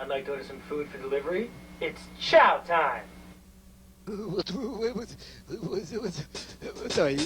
I'd like to order some food for delivery. It's chow time. Sorry.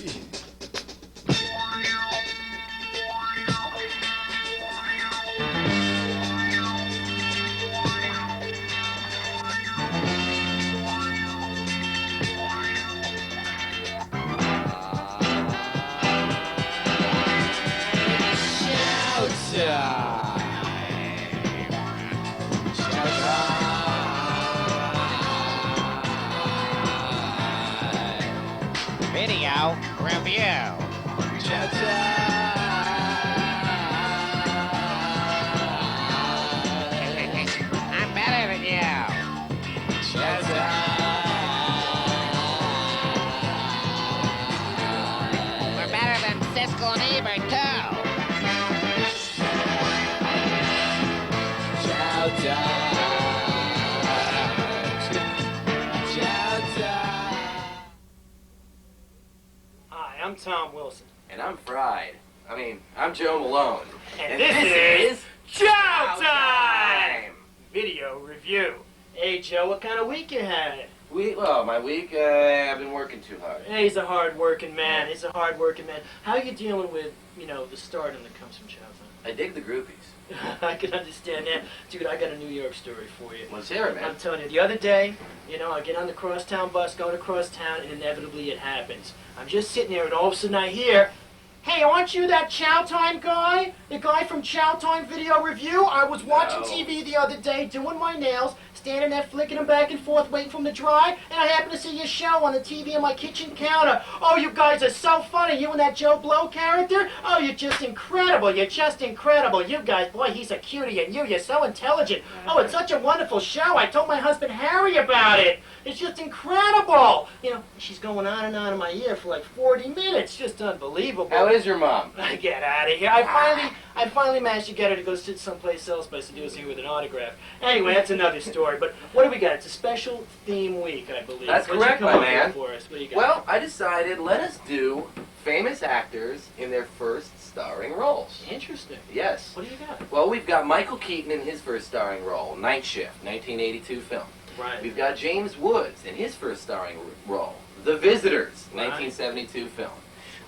Video review. I'm better than you. We're better than Siskel and Ebert, too. Hi, I'm Tom Wilson. And I'm Fried. I'm Joe Malone. And this is CHOWTIME! Video review. Hey, Joe, what kind of week you had? My week, I've been working too hard. Hey, he's a hard-working man. He's a hard-working man. How are you dealing with, the stardom that comes from CHOWTIME? I dig the groupies. I can understand that. Dude, I got a New York story for you. Let's hear it, man. I'm telling you, the other day, I get on the crosstown bus, going across town, and inevitably it happens. I'm just sitting there, and all of a sudden I hear, "Hey, aren't you that CHOWTIME guy? The guy from CHOWTIME Video Review? I was watching TV the other day, doing my nails, standing there flicking them back and forth, waiting for them to dry, and I happened to see your show on the TV on my kitchen counter. Oh, you guys are so funny. You and that Joe Blow character? Oh, you're just incredible. You're just incredible. You guys, boy, he's a cutie, and you're so intelligent. Oh, it's such a wonderful show. I told my husband Harry about it. It's just incredible." She's going on and on in my ear for like 40 minutes. Just unbelievable. How is your mom? Get out of here. I finally managed to get her to go sit someplace else by seducing her with an autograph. Anyway, that's another story. But what do we got? It's a special theme week, I believe. That's correct, my man. For us? What do you got? Well, I decided let us do famous actors in their first starring roles. Interesting. Yes. What do you got? Well, we've got Michael Keaton in his first starring role, Night Shift, 1982 film. Right. We've got James Woods in his first starring role, The Visitors, Right. 1972 film.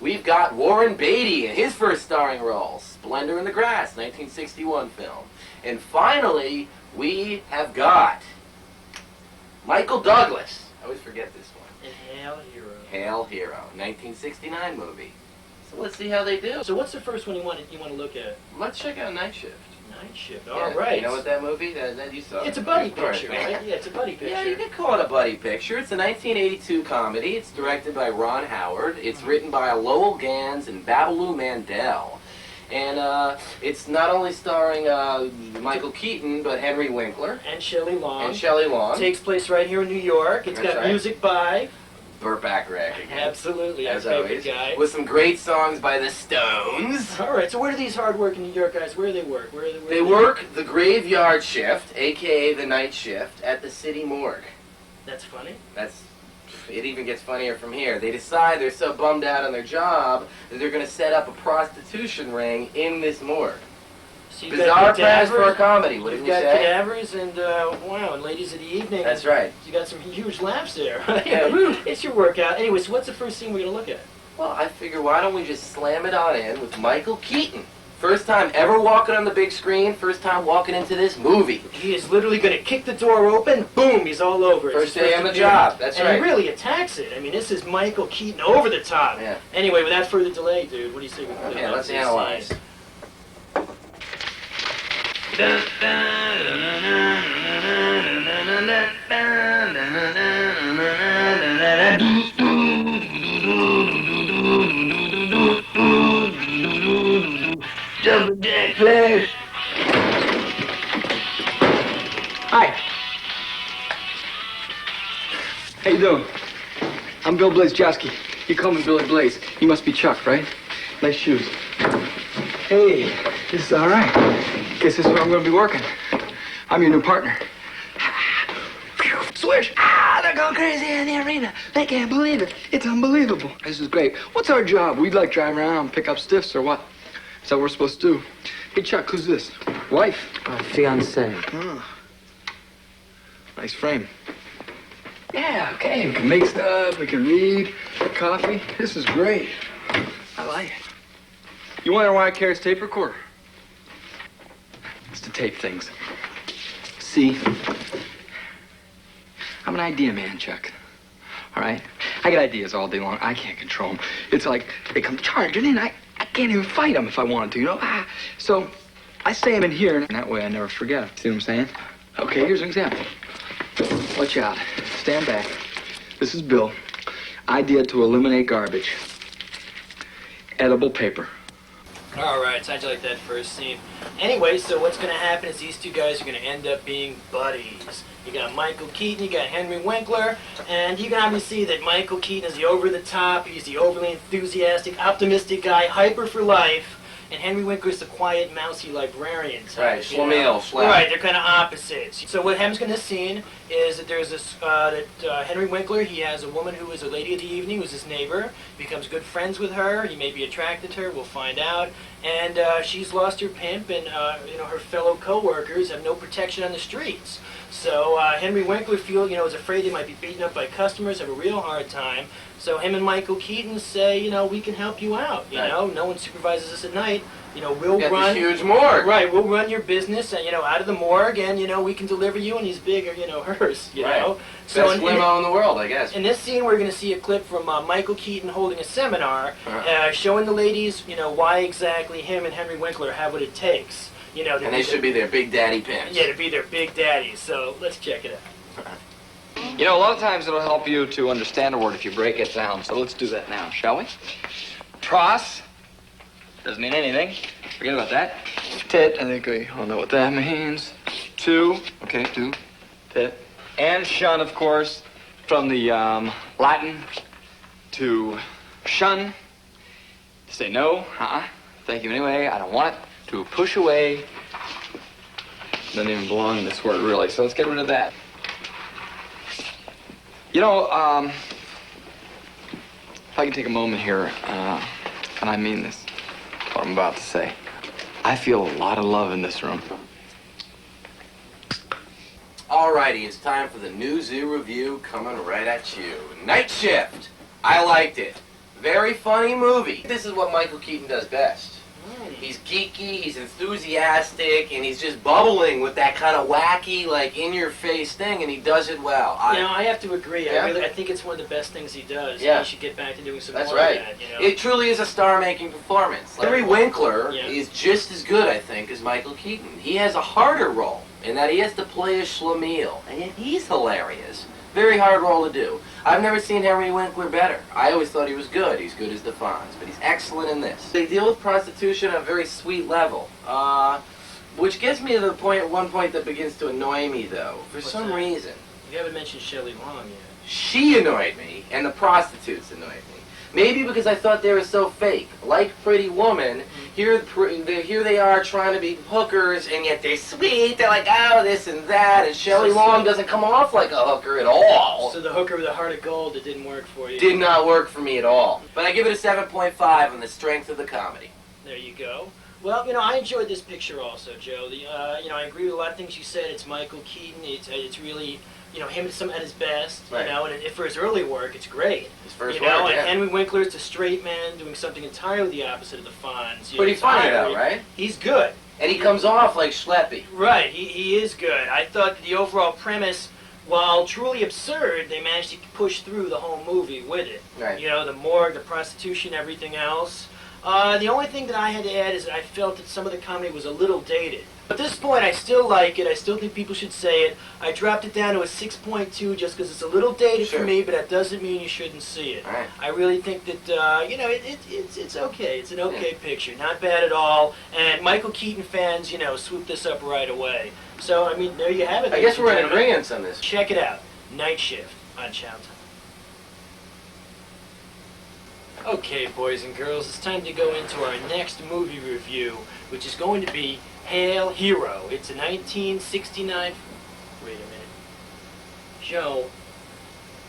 We've got Warren Beatty in his first starring role, Splendor in the Grass, 1961 film. And finally, we have got Michael Douglas. I always forget this one. And Hail Hero. Hail Hero, 1969 movie. So let's see how they do. So what's the first one you want to look at? Let's check out Night Shift. Night Shift. Yeah, All right. You know what that movie? That you saw. It's a buddy Of course, picture, man. right? Yeah, it's a buddy picture. Yeah, you could call it a buddy picture. It's a 1982 comedy. It's directed by Ron Howard. It's written by Lowell Gans and Babaloo Mandel. And it's not only starring Michael Keaton, but Henry Winkler. And Shelley Long. And Shelley Long. Takes place right here in New York. It's That's got right. music by... Burt Bacharach again. Absolutely, our As favorite always. guy. With some great songs by the Stones. All right, so where do these hard-working New York guys, where do they work? They work the graveyard shift, a.k.a. the night shift, at the city morgue. That's funny. It even gets funnier from here. They decide they're so bummed out on their job that they're going to set up a prostitution ring in this morgue. So you Bizarre got premise for a cadavers, comedy, what did you've you got say? cadavers and, wow, and ladies of the evening. That's right. You got some huge laughs there. Yeah, woo. It's your workout. Anyway, so what's the first scene we're going to look at? Well, I figure why don't we just slam it on in with Michael Keaton. First time ever walking on the big screen, first time walking into this movie. He is literally going to kick the door open, boom, he's all over it. First day on the job, that's and right. he really attacks it. I mean, this is Michael Keaton over the top. Yeah. Anyway, without further delay, dude, what do you say we put Okay, on let's this analyze. scene? Double Jack Flash. Hi. How you doing? I'm Bill Blazejowski. You call me Billy Blaze. You must be Chuck, right? Nice shoes. Hey, this is all right. Guess this is where I'm going to be working. I'm your new partner. Swish! Ah, they're going crazy in the arena. They can't believe it. It's unbelievable. This is great. What's our job? We'd like drive around and pick up stiffs or what? Is that what we're supposed to do? Hey, Chuck, who's this? Wife? Fiancé. Oh, Nice frame. Yeah, okay, we can make stuff, we can read, coffee. This is great. I like it. You wonder why I carry a tape recorder? It's to tape things. See, I'm an idea man, Chuck. All right? I get ideas all day long. I can't control them. It's like they come charging in. I can't even fight them if I wanted to, you know? So I say them in here, and that way I never forget them. See what I'm saying? Okay, here's an example. Watch out. Stand back. This is Bill. Idea to eliminate garbage. Edible paper. All right, so how'd you like that first scene? Anyway, so what's going to happen is these two guys are going to end up being buddies. You got Michael Keaton, you got Henry Winkler, and you can obviously see that Michael Keaton is the over-the-top, he's the overly enthusiastic, optimistic guy, hyper for life, and Henry Winkler's the quiet, mousy librarian type. Right, Schlemiel, slap. Right, they're kind of opposites. So what happens in this scene is that there's this, Henry Winkler, he has a woman who is a lady of the evening, who's his neighbor, becomes good friends with her, he may be attracted to her, we'll find out, and she's lost her pimp, and her fellow co-workers have no protection on the streets. So Henry Winkler is afraid he might be beaten up by customers, have a real hard time. So him and Michael Keaton say, we can help you out. No one supervises us at night. We'll Got run this huge morgue. Right, we'll run your business, and out of the morgue, and we can deliver you, and he's bigger, hers. Right. So Best limo in the world, I guess. in this scene, we're going to see a clip from Michael Keaton holding a seminar, showing the ladies, why exactly him and Henry Winkler have what it takes. And they should be their big daddy pimps. Yeah, to be their big daddies. So let's check it out. A lot of times it'll help you to understand a word if you break it down. So let's do that now, shall we? Tross doesn't mean anything. Forget about that. Tit, I think we all know what that means. Two, okay, two, tit. And shun, of course, from the Latin to shun, to say no, thank you anyway, I don't want it, to push away. Doesn't even belong in this word, really, so let's get rid of that. If I can take a moment here, and I mean this, what I'm about to say. I feel a lot of love in this room. Alrighty, it's time for the New Zoo review coming right at you. Night Shift. I liked it. Very funny movie. This is what Michael Keaton does best. He's geeky, he's enthusiastic, and he's just bubbling with that kind of wacky, in-your-face thing, and he does it well. I have to agree. Yeah? I think it's one of the best things he does. Yeah. He should get back to doing some That's more right. of that. It truly is a star-making performance. Henry Winkler is just as good, I think, as Michael Keaton. He has a harder role in that he has to play a schlemiel, and yet he's hilarious. Very hard role to do. I've never seen Henry Winkler better. I always thought he was good. He's good as the Fonz, but he's excellent in this. They deal with prostitution on a very sweet level, which gets me to the one point that begins to annoy me, though. For some reason. You haven't mentioned Shelley Long yet. She annoyed me, and the prostitutes annoyed me. Maybe because I thought they were so fake. Like Pretty Woman, here they are trying to be hookers, and yet they're sweet. They're like, oh, this and that, and Shelley Long doesn't come off like a hooker at all. So the hooker with a heart of gold, it didn't work for you? Did not work for me at all. But I give it a 7.5 on the strength of the comedy. There you go. Well, I enjoyed this picture also, Joe. I agree with a lot of things you said. It's Michael Keaton. It's really... him at his best, right. And for his early work, it's great. His first work, and Henry Winkler is a straight man doing something entirely the opposite of the Fonz. Pretty funny, though, right? He's good. And he comes off like schleppy. Right, he is good. I thought that the overall premise, while truly absurd, they managed to push through the whole movie with it. Right. The morgue, the prostitution, everything else. The only thing that I had to add is that I felt that some of the comedy was a little dated. At this point, I still like it. I still think people should say it. I dropped it down to a 6.2 just because it's a little dated for me, but that doesn't mean you shouldn't see it. Right. I really think that, it's okay. It's an okay picture. Not bad at all. And Michael Keaton fans, swoop this up right away. So, there you have it. I guess we're in agreement on this. Check it out. Night Shift on CHOWTIME. Okay, boys and girls, it's time to go into our next movie review, which is going to be Hail Hero. It's a 1969... Wait a minute. Joe,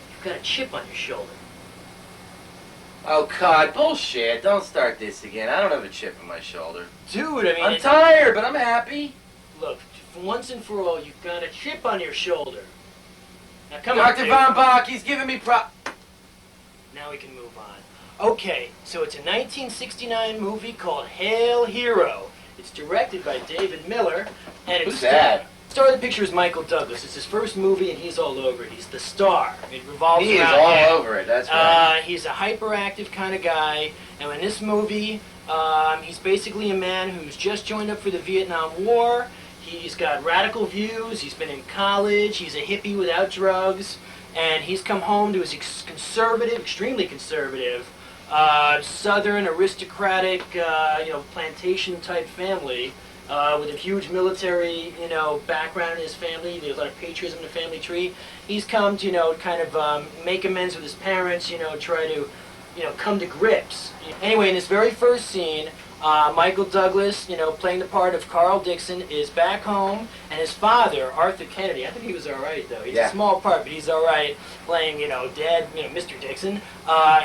you've got a chip on your shoulder. Oh, God, bullshit. Don't start this again. I don't have a chip on my shoulder. Dude, I'm tired, but I'm happy. Look, for once and for all, you've got a chip on your shoulder. Now come on, Dr. Von Bach, he's giving me Now we can move on. Okay, so it's a 1969 movie called Hail Hero. It's directed by David Miller, and it's Who's that? Star of the picture is Michael Douglas. It's his first movie, and he's all over it. He's the star. It revolves He is around all him. over it, that's right. He's a hyperactive kind of guy, and in this movie, he's basically a man who's just joined up for the Vietnam War. He's got radical views. He's been in college. He's a hippie without drugs, and he's come home to his conservative, extremely conservative, Southern aristocratic, plantation-type family. With a huge military, background in his family. There's a lot of patriotism in the family tree. He's come to, kind of make amends with his parents, try to, come to grips. Anyway, in this very first scene, Michael Douglas, playing the part of Carl Dixon, is back home, and his father, Arthur Kennedy, I think he was all right, though. He's a small part, but he's all right, playing, Dad, Mr. Dixon.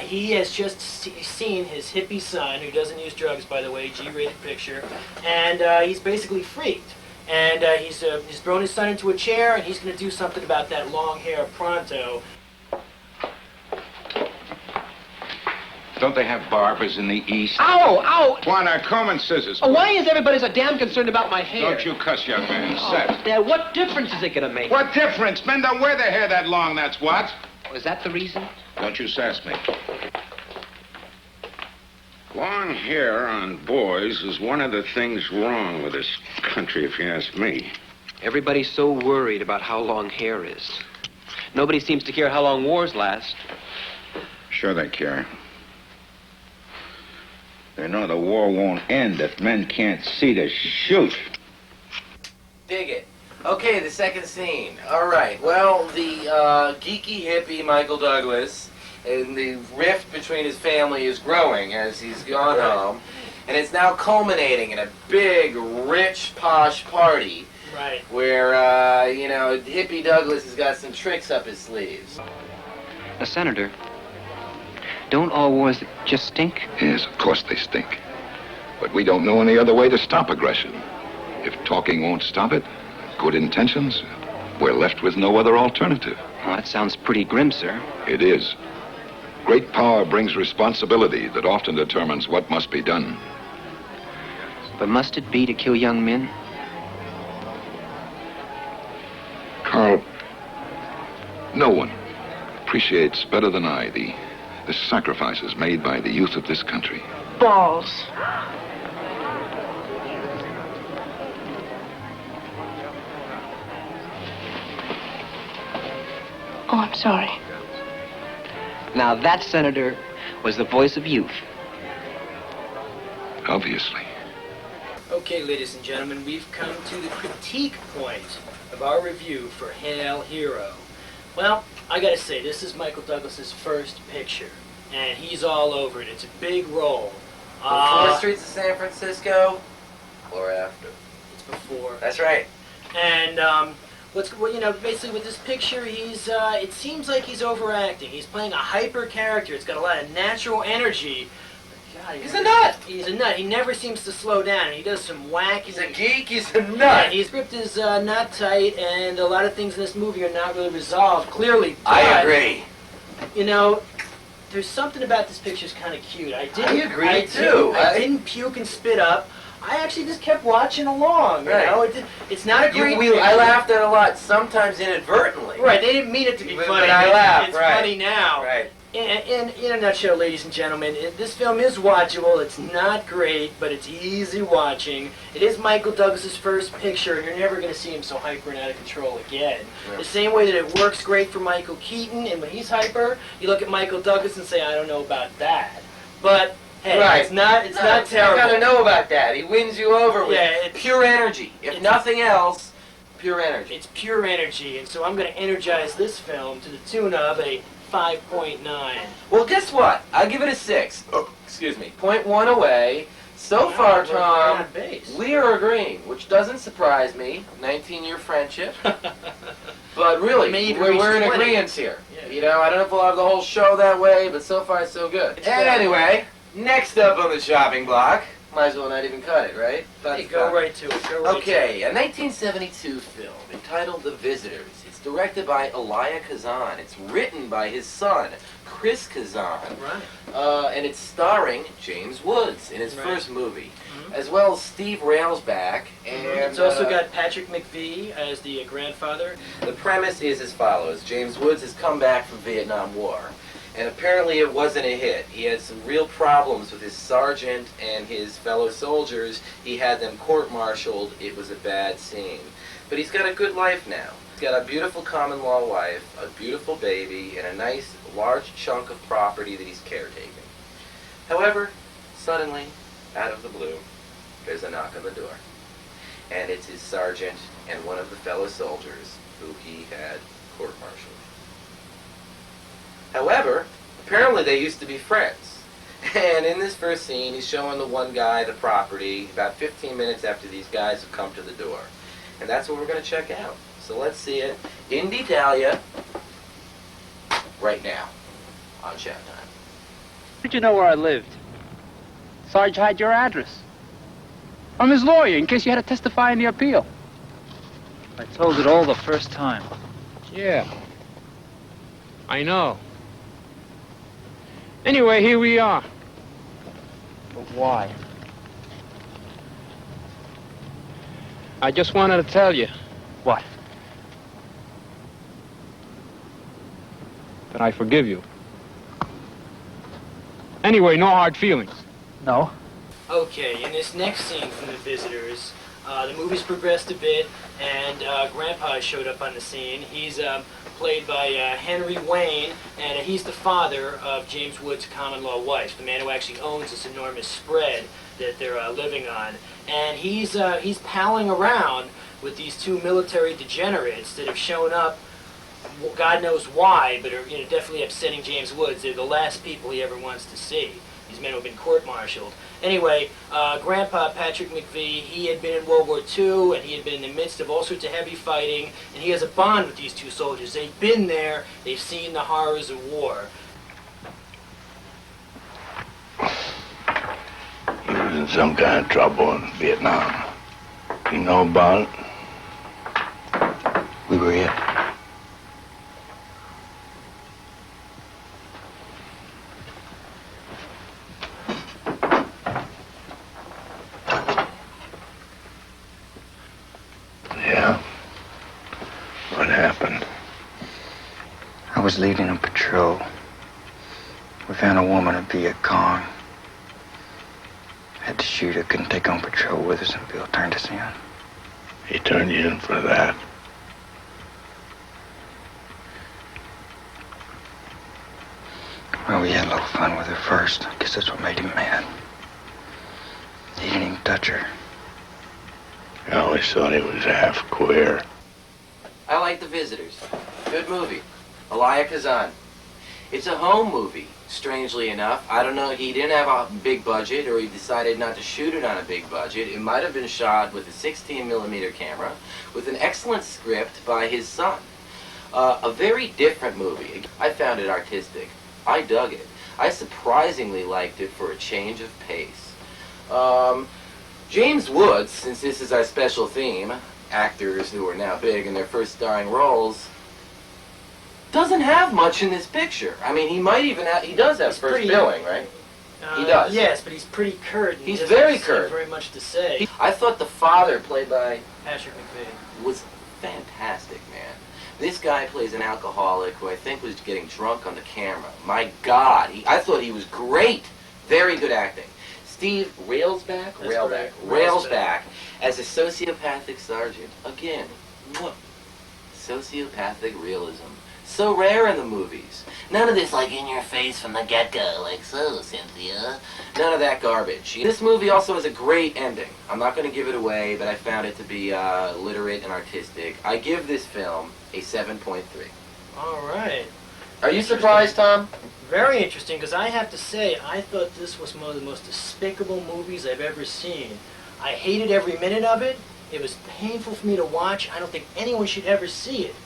He has just seen his hippie son, who doesn't use drugs, by the way, G-rated picture, and he's basically freaked. And he's thrown his son into a chair, and he's going to do something about that long hair pronto. Don't they have barbers in the East? Ow! Ow! Juana, comb and scissors. Oh, why is everybody so damn concerned about my hair? Don't you cuss, young man. Oh, Set. Dad, what difference is it gonna make? What difference? Men don't wear their hair that long, that's what. Is that the reason? Don't you sass me. Long hair on boys is one of the things wrong with this country, if you ask me. Everybody's so worried about how long hair is. Nobody seems to care how long wars last. Sure they care. They know the war won't end if men can't see to shoot. Dig it. Okay, the second scene. All right. Well, the geeky hippie Michael Douglas, and the rift between his family is growing as he's gone home, and it's now culminating in a big, rich, posh party. Right. Where, hippie Douglas has got some tricks up his sleeves. Senator, don't all wars just stink? Yes, of course they stink. But we don't know any other way to stop aggression. If talking won't stop it, good intentions, we're left with no other alternative. Well, that sounds pretty grim, sir. It is. Great power brings responsibility that often determines what must be done. But must it be to kill young men? Carl, no one appreciates better than I the sacrifices made by the youth of this country. Balls. Oh, I'm sorry. Now that, Senator, was the voice of youth. Obviously. Okay, ladies and gentlemen, we've come to the critique point of our review for Hail Hero. Well, I gotta say, this is Michael Douglas's first picture, and he's all over it. It's a big role. Before Streets of San Francisco, or after? It's before. That's right. And basically with this picture, he's it seems like he's overacting. He's playing a hyper character. It's got a lot of natural energy. God, He's a nut. He's a nut. He never seems to slow down. He does some wacky. He's a geek. He's a Yeah, nut. he's gripped his nut tight, and a lot of things in this movie are not really resolved clearly. I but, agree. There's something about this picture's kind of cute. I agree, too. I didn't puke and spit up. I actually just kept watching along. Right. It's not a great. I laughed at it a lot, sometimes inadvertently. Right, they didn't mean it to be But funny. I laughed, It's right. funny now. Right. In a nutshell, ladies and gentlemen, this film is watchable. It's not great, but it's easy watching. It is Michael Douglas's first picture, and you're never going to see him so hyper and out of control again. Yeah. The same way that it works great for Michael Keaton, and when he's hyper, you look at Michael Douglas and say, I don't know about that. But hey, Right. it's not terrible. I gotta know about that. He wins you over with Yeah, pure energy. If nothing else, pure energy. It's pure energy, and so I'm going to energize this film to the tune of a 5.9. Well, guess what? I'll give it a 6. Oh, excuse me. 0.1 away. So far, we're Tom, on base. we are agreeing, which doesn't surprise me. 19-year friendship. But really, Maybe we're in reach 20. agreement here. Yeah. I don't know if we'll have the whole show that way, but so far, so good. It's And good. anyway, next up on the shopping block, might as well not even cut it, right? Hey, go right to it. Go right Okay, a 1972 film entitled The Visitors. It's directed by Elia Kazan. It's written by his son, Chris Kazan. Right. And it's starring James Woods in his first movie, as well as Steve Railsback. And It's also got Patrick McVee as the grandfather. the premise is as follows. James Woods has come back from Vietnam War, and apparently it wasn't a hit. He had some real problems with his sergeant and his fellow soldiers. He had them court-martialed. It was a bad scene. But he's got a good life now. He's got a beautiful common-law wife, a beautiful baby, and a nice, large chunk of property that he's caretaking. However, suddenly, out of the blue, there's a knock on the door. And it's his sergeant and one of the fellow soldiers who he had court-martialed. However, apparently they used to be friends. And in this first scene, he's showing the one guy the property about 15 minutes after these guys have come to the door. And that's what we're going to check out. So let's see it in D'Italia right now on Showtime. Did you know where I lived? Sarge had your address. I'm his lawyer, in case you had to testify in the appeal. I told it all the first time. Yeah. I know. Anyway, here we are. But why? I just wanted to tell you. What? That I forgive you. Anyway, no hard feelings. No. Okay, in this next scene from The Visitors, the movie's progressed a bit, and Grandpa showed up on the scene. He's played by Henry Wayne, and he's the father of James Woods' common-law wife, the man who actually owns this enormous spread that they're living on. And he's palling around with these two military degenerates that have shown up, God knows why, but are definitely upsetting James Woods. They're the last people he ever wants to see. These men who have been court-martialed. Anyway, Grandpa Patrick McVee, he had been in World War II, and he had been in the midst of all sorts of heavy fighting, and he has a bond with these two soldiers. They've been there, they've seen the horrors of war. He was in some kind of trouble in Vietnam. You know about it? We were it. Yeah? What happened? I was leading a patrol. We found a woman at Viet Cong. Had to shoot her, couldn't take on patrol with us, and Bill turned us in. He turned you in for that? Well, we had a little fun with her first. I guess that's what made him mad. He didn't even touch her. I always thought he was half queer. I like The Visitors. Good movie. Elia Kazan. It's a home movie, strangely enough. I don't know, he didn't have a big budget, or he decided not to shoot it on a big budget. It might have been shot with a 16mm camera, with an excellent script by his son. A very different movie. I found it artistic. I dug it. I surprisingly liked it for a change of pace. James Woods, since this is our special theme, actors who are now big in their first starring roles, doesn't have much in this picture. I mean, he might even have, he does have first billing, right? He does. Yes, but he's pretty curt. He's very curt. Very much to say. I thought the father, played by Patrick McVee, was fantastic, man. This guy plays an alcoholic who I think was getting drunk on the camera. My God, I thought he was great. Very good acting. Steve Railsback as a sociopathic sergeant. Again, sociopathic realism. So rare in the movies. None of this like in your face from the get-go, like, so, Cynthia. None of that garbage. This movie also has a great ending. I'm not going to give it away, but I found it to be literate and artistic. I give this film a 7.3. All right. Are you surprised, Tom? Very interesting, because I have to say, I thought this was one of the most despicable movies I've ever seen. I hated every minute of it. It was painful for me to watch. I don't think anyone should ever see it.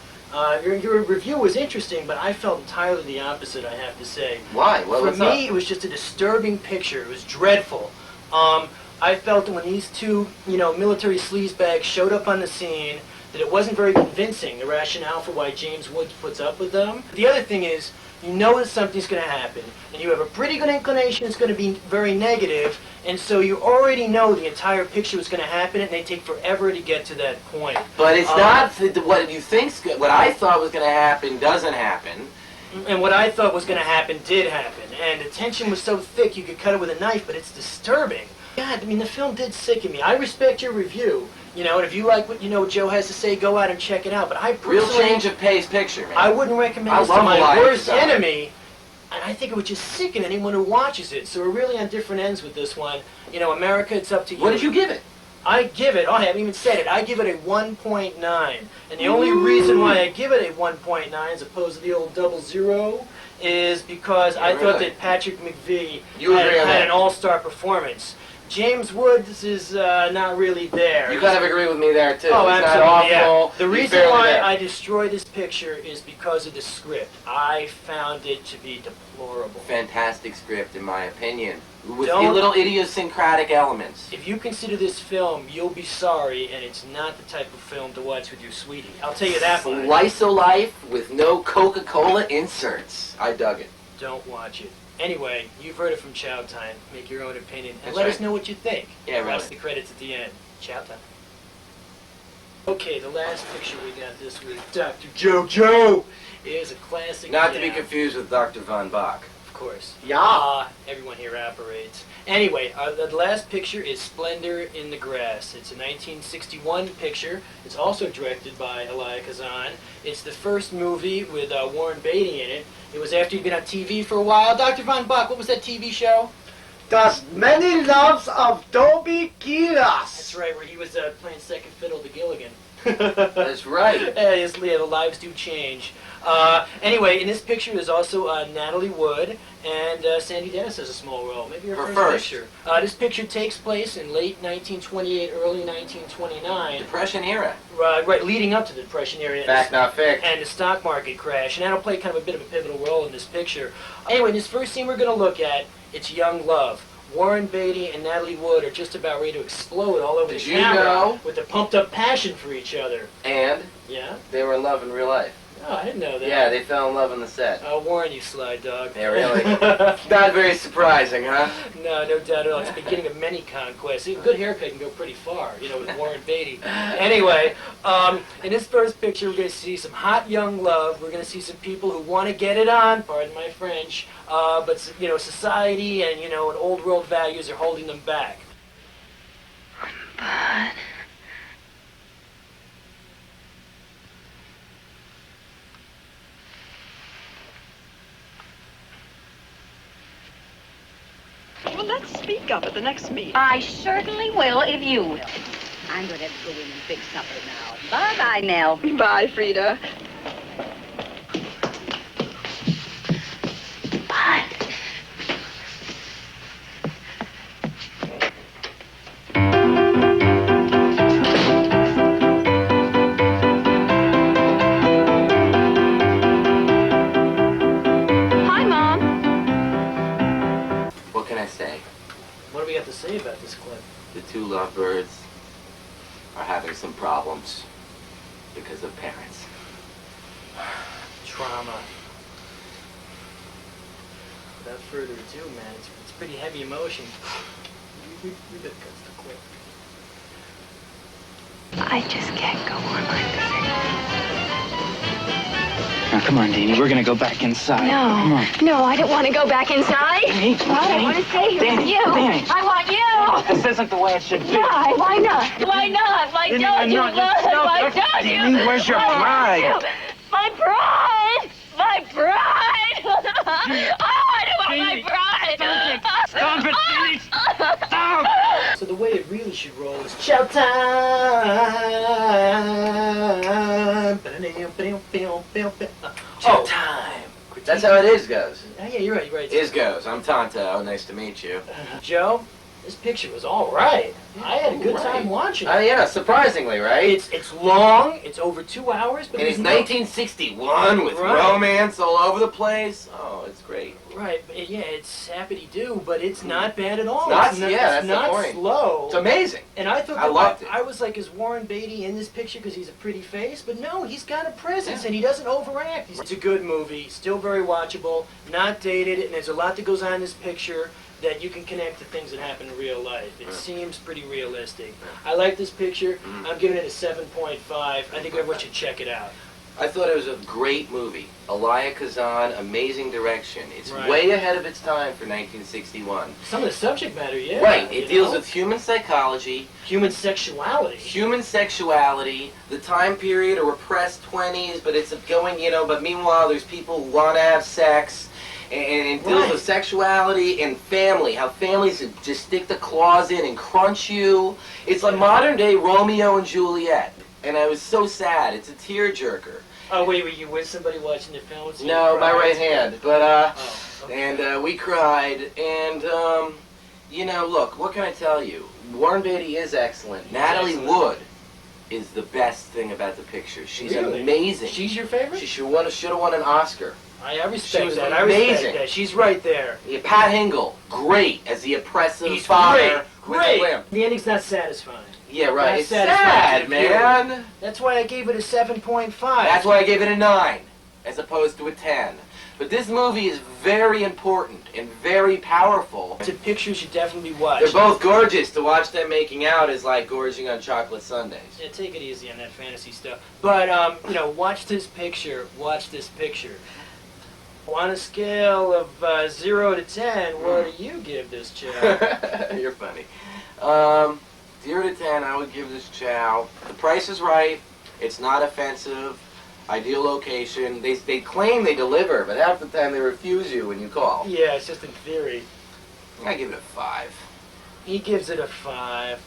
Your review was interesting, but I felt entirely the opposite, I have to say. Why? For me, it was just a disturbing picture. It was dreadful. I felt that when these two, military sleazebags showed up on the scene, that it wasn't very convincing, the rationale for why James Woods puts up with them. The other thing is, you know that something's going to happen, and you have a pretty good inclination it's going to be very negative, and so you already know the entire picture was going to happen, and they take forever to get to that point. But it's not what you think's good. What I thought was going to happen doesn't happen. And what I thought was going to happen did happen, and the tension was so thick you could cut it with a knife, but it's disturbing. God, I mean, the film did sicken me. I respect your review, you know, and if you like what Joe has to say, go out and check it out. But I personally... Real change of pace picture, man. I wouldn't recommend this to my worst enemy. And I think it would just sicken anyone who watches it. So we're really on different ends with this one. You know, America, it's up to you. What did you give it? I give it, I haven't even said it, I give it a 1.9. And the only reason why I give it a 1.9 as opposed to the old 00 is because I thought that Patrick McVee had an all-star performance. James Woods is not really there. You kind of agree with me there, too. Oh, it's absolutely, not awful. Yeah. The reason why I destroyed this picture is because of the script. I found it to be deplorable. Fantastic script, in my opinion, with little idiosyncratic elements. If you consider this film, you'll be sorry, and it's not the type of film to watch with your sweetie. I'll tell you that much. Slice of life with no Coca-Cola inserts. I dug it. Don't watch it. Anyway, you've heard it from Chowtime. Make your own opinion, and That's let right. us know what you think. Yeah, Watch right. the credits at the end. Chowtime. Okay, the last picture we got this week, Dr. Joje, is a classic. Not to be confused with Dr. Von Bach. Of course. Yeah. Everyone here operates. Anyway, the last picture is Splendor in the Grass. It's a 1961 picture. It's also directed by Elia Kazan. It's the first movie with Warren Beatty in it. It was after he'd been on TV for a while. Dr. Von Bach, what was that TV show? Das Many Loves of Toby Keaton. That's right, where he was playing second fiddle to Gilligan. That's right. The lives do change. Anyway, in this picture there's also Natalie Wood, and Sandy Dennis has a small role. Maybe her first picture. This picture takes place in late 1928, early 1929. Depression era. Right, leading up to the Depression era. Fact, not fiction. And the stock market crash. And that'll play kind of a bit of a pivotal role in this picture. Anyway, this first scene we're going to look at, it's Young Love. Warren Beatty and Natalie Wood are just about ready to explode all over the camera with their pumped-up passion for each other. And they were in love in real life. Oh, I didn't know that. Yeah, they fell in love on the set. Warren, you sly dog. Yeah, really? Not very surprising, huh? No, no doubt at all. It's the beginning of many conquests. A good haircut can go pretty far, you know, with Warren Beatty. Anyway, in this first picture, we're going to see some hot young love. We're going to see some people who want to get it on, pardon my French, but, you know, society and, you know, and old world values are holding them back. But... Well, let's speak up at the next meeting. I certainly will if you will. I'm going to go in and fix supper now. Bye-bye, Nell. Bye, Frida. Bye. Hi, Mom. What can I say? What do we have to say about this clip? The two lovebirds are having some problems because of parents. Trauma. Without further ado, man, it's pretty heavy emotion. We better cut the clip. I just can't go on like this. Now, come on, Danny. We're gonna go back inside. No. Come on. No, I don't want to go back inside. Danny, I want to stay here with you. Danny. I want you. Oh, this isn't the way it should be. Why? Why not? Why not? Why Danny, don't you no, love? no, Why no, don't you? Danny, where's your pride? My pride. My pride. I don't want my pride. Stop it, Danny. Stop. So the way it really should roll is chow time. Chow time. That's how it is goes. Oh, yeah, you're right. Is goes. I'm Tonto. Nice to meet you. Joe, this picture was all right. I had a good time watching it. Yeah, surprisingly, right? It's long. It's over 2 hours. But And it's 1961 with romance all over the place. Oh, it's great. Right, yeah, it's happy-do, but it's not bad at all. It's not, yeah, that's not the point. slow. It's amazing. And I thought I loved it. I was like, is Warren Beatty in this picture because he's a pretty face? But no, he's got a presence and he doesn't overact. It's a good movie, still very watchable, not dated, and there's a lot that goes on in this picture that you can connect to things that happen in real life. It seems pretty realistic. I like this picture. I'm giving it a 7.5. I think everyone should check it out. I thought it was a great movie. Elia Kazan, amazing direction. It's Right. way ahead of its time for 1961. Some of the subject matter, yeah. Right, it you deals know? with human psychology, human sexuality, the time period, a repressed 20s, but it's going, you know, but meanwhile there's people who want to have sex, and it deals with sexuality and family, how families just stick the claws in and crunch you. It's like modern day Romeo and Juliet, and I was so sad. It's a tearjerker. Oh, wait, were you with somebody watching the film? So No, my right hand, but, okay. and we cried, and, you know, look, what can I tell you? Warren Beatty is excellent. Natalie Wood is the best thing about the picture. She's amazing. She's your favorite? She should have won an Oscar. I respect She was that. amazing. I respect that. She's right there. Yeah, Pat Hingle, great as the oppressive He's father. great. With the limp. The ending's not satisfying. Yeah, right. Not It's satisfying. sad, man. That's why I gave it a 7.5. That's why I gave it a 9, as opposed to a 10. But this movie is very important and very powerful. It's a picture you should definitely watch. They're both gorgeous. To watch them making out is like gorging on chocolate sundaes. Yeah, take it easy on that fantasy stuff. But, you know, watch this picture. Watch this picture. On a scale of 0 to 10, what do you give this chow? You're funny. 0 to 10, I would give this chow. The price is right. It's not offensive. Ideal location. They claim they deliver, but half the time they refuse you when you call. Yeah, it's just in theory. I give it a 5. He gives it a 5.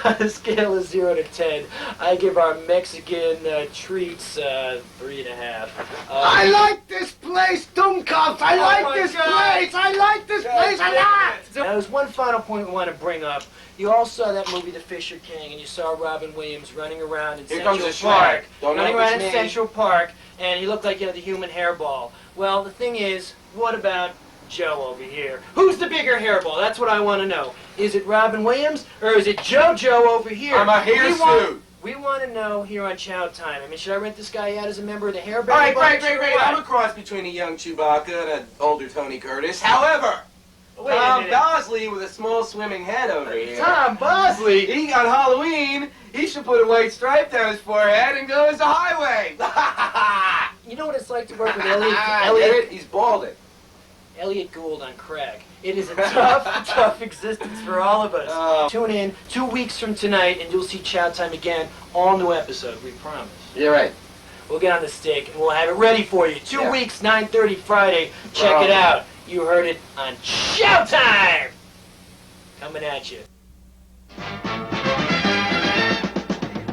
On a scale of 0 to 10, I give our Mexican treats 3.5. I like this place, Dummkopf. I like this place. I like this place a lot. Now, there's one final point we want to bring up. You all saw that movie, The Fisher King, and you saw Robin Williams running around in Here Central comes the Park. schlag. Don't know Running if around it's in me. Central Park, and he looked like, you know, the human hairball. Well, the thing is, what about Joe over here? Who's the bigger hairball? That's what I want to know. Is it Robin Williams, or is it JoJo over here? I'm a hirsute. We want to know here on Chowtime. I mean, should I rent this guy out as a member of the Hair All right, Bunch great. or what? I'm a cross between a young Chewbacca and an older Tony Curtis. However, Wait a Tom minute. Bosley with a small swimming head over here. Tom Bosley? He on Halloween, he should put a white stripe down his forehead and go as a highway. You know what it's like to work with Get it? He's balding. Elliot Gould on crack. It is a tough, tough existence for all of us. Tune in 2 weeks from tonight, and you'll see Chowtime again. All new episode, we promise. You're right. We'll get on the stick, and we'll have it ready for you. 2 weeks, 9:30 Friday. Check Wow. it out. You heard it on Chowtime! Coming at you.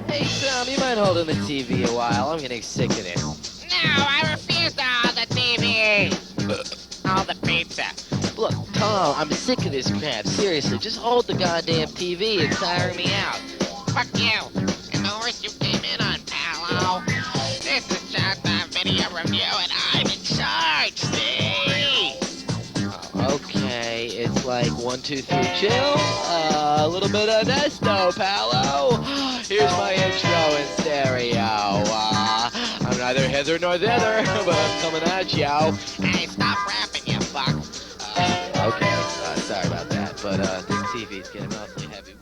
Hey, Tom, you mind holding the TV a while? I'm getting sick of it. No, I refuse to hold the TV. Hold the pizza. Look, Tom, I'm sick of this crap. Seriously, just hold the goddamn TV. It's tiring me out. Fuck you. And the horse you came in on, pal. This is Showtime Video Review, and I'm in charge, see? Okay, it's like 1, 2, 3, chill. A little bit of Nesto, palo. Here's my intro in stereo. I'm neither hither nor thither, but I'm coming at you. Hey, stop rapping, you fuck. Okay, sorry about that, but this TV's getting awfully heavy.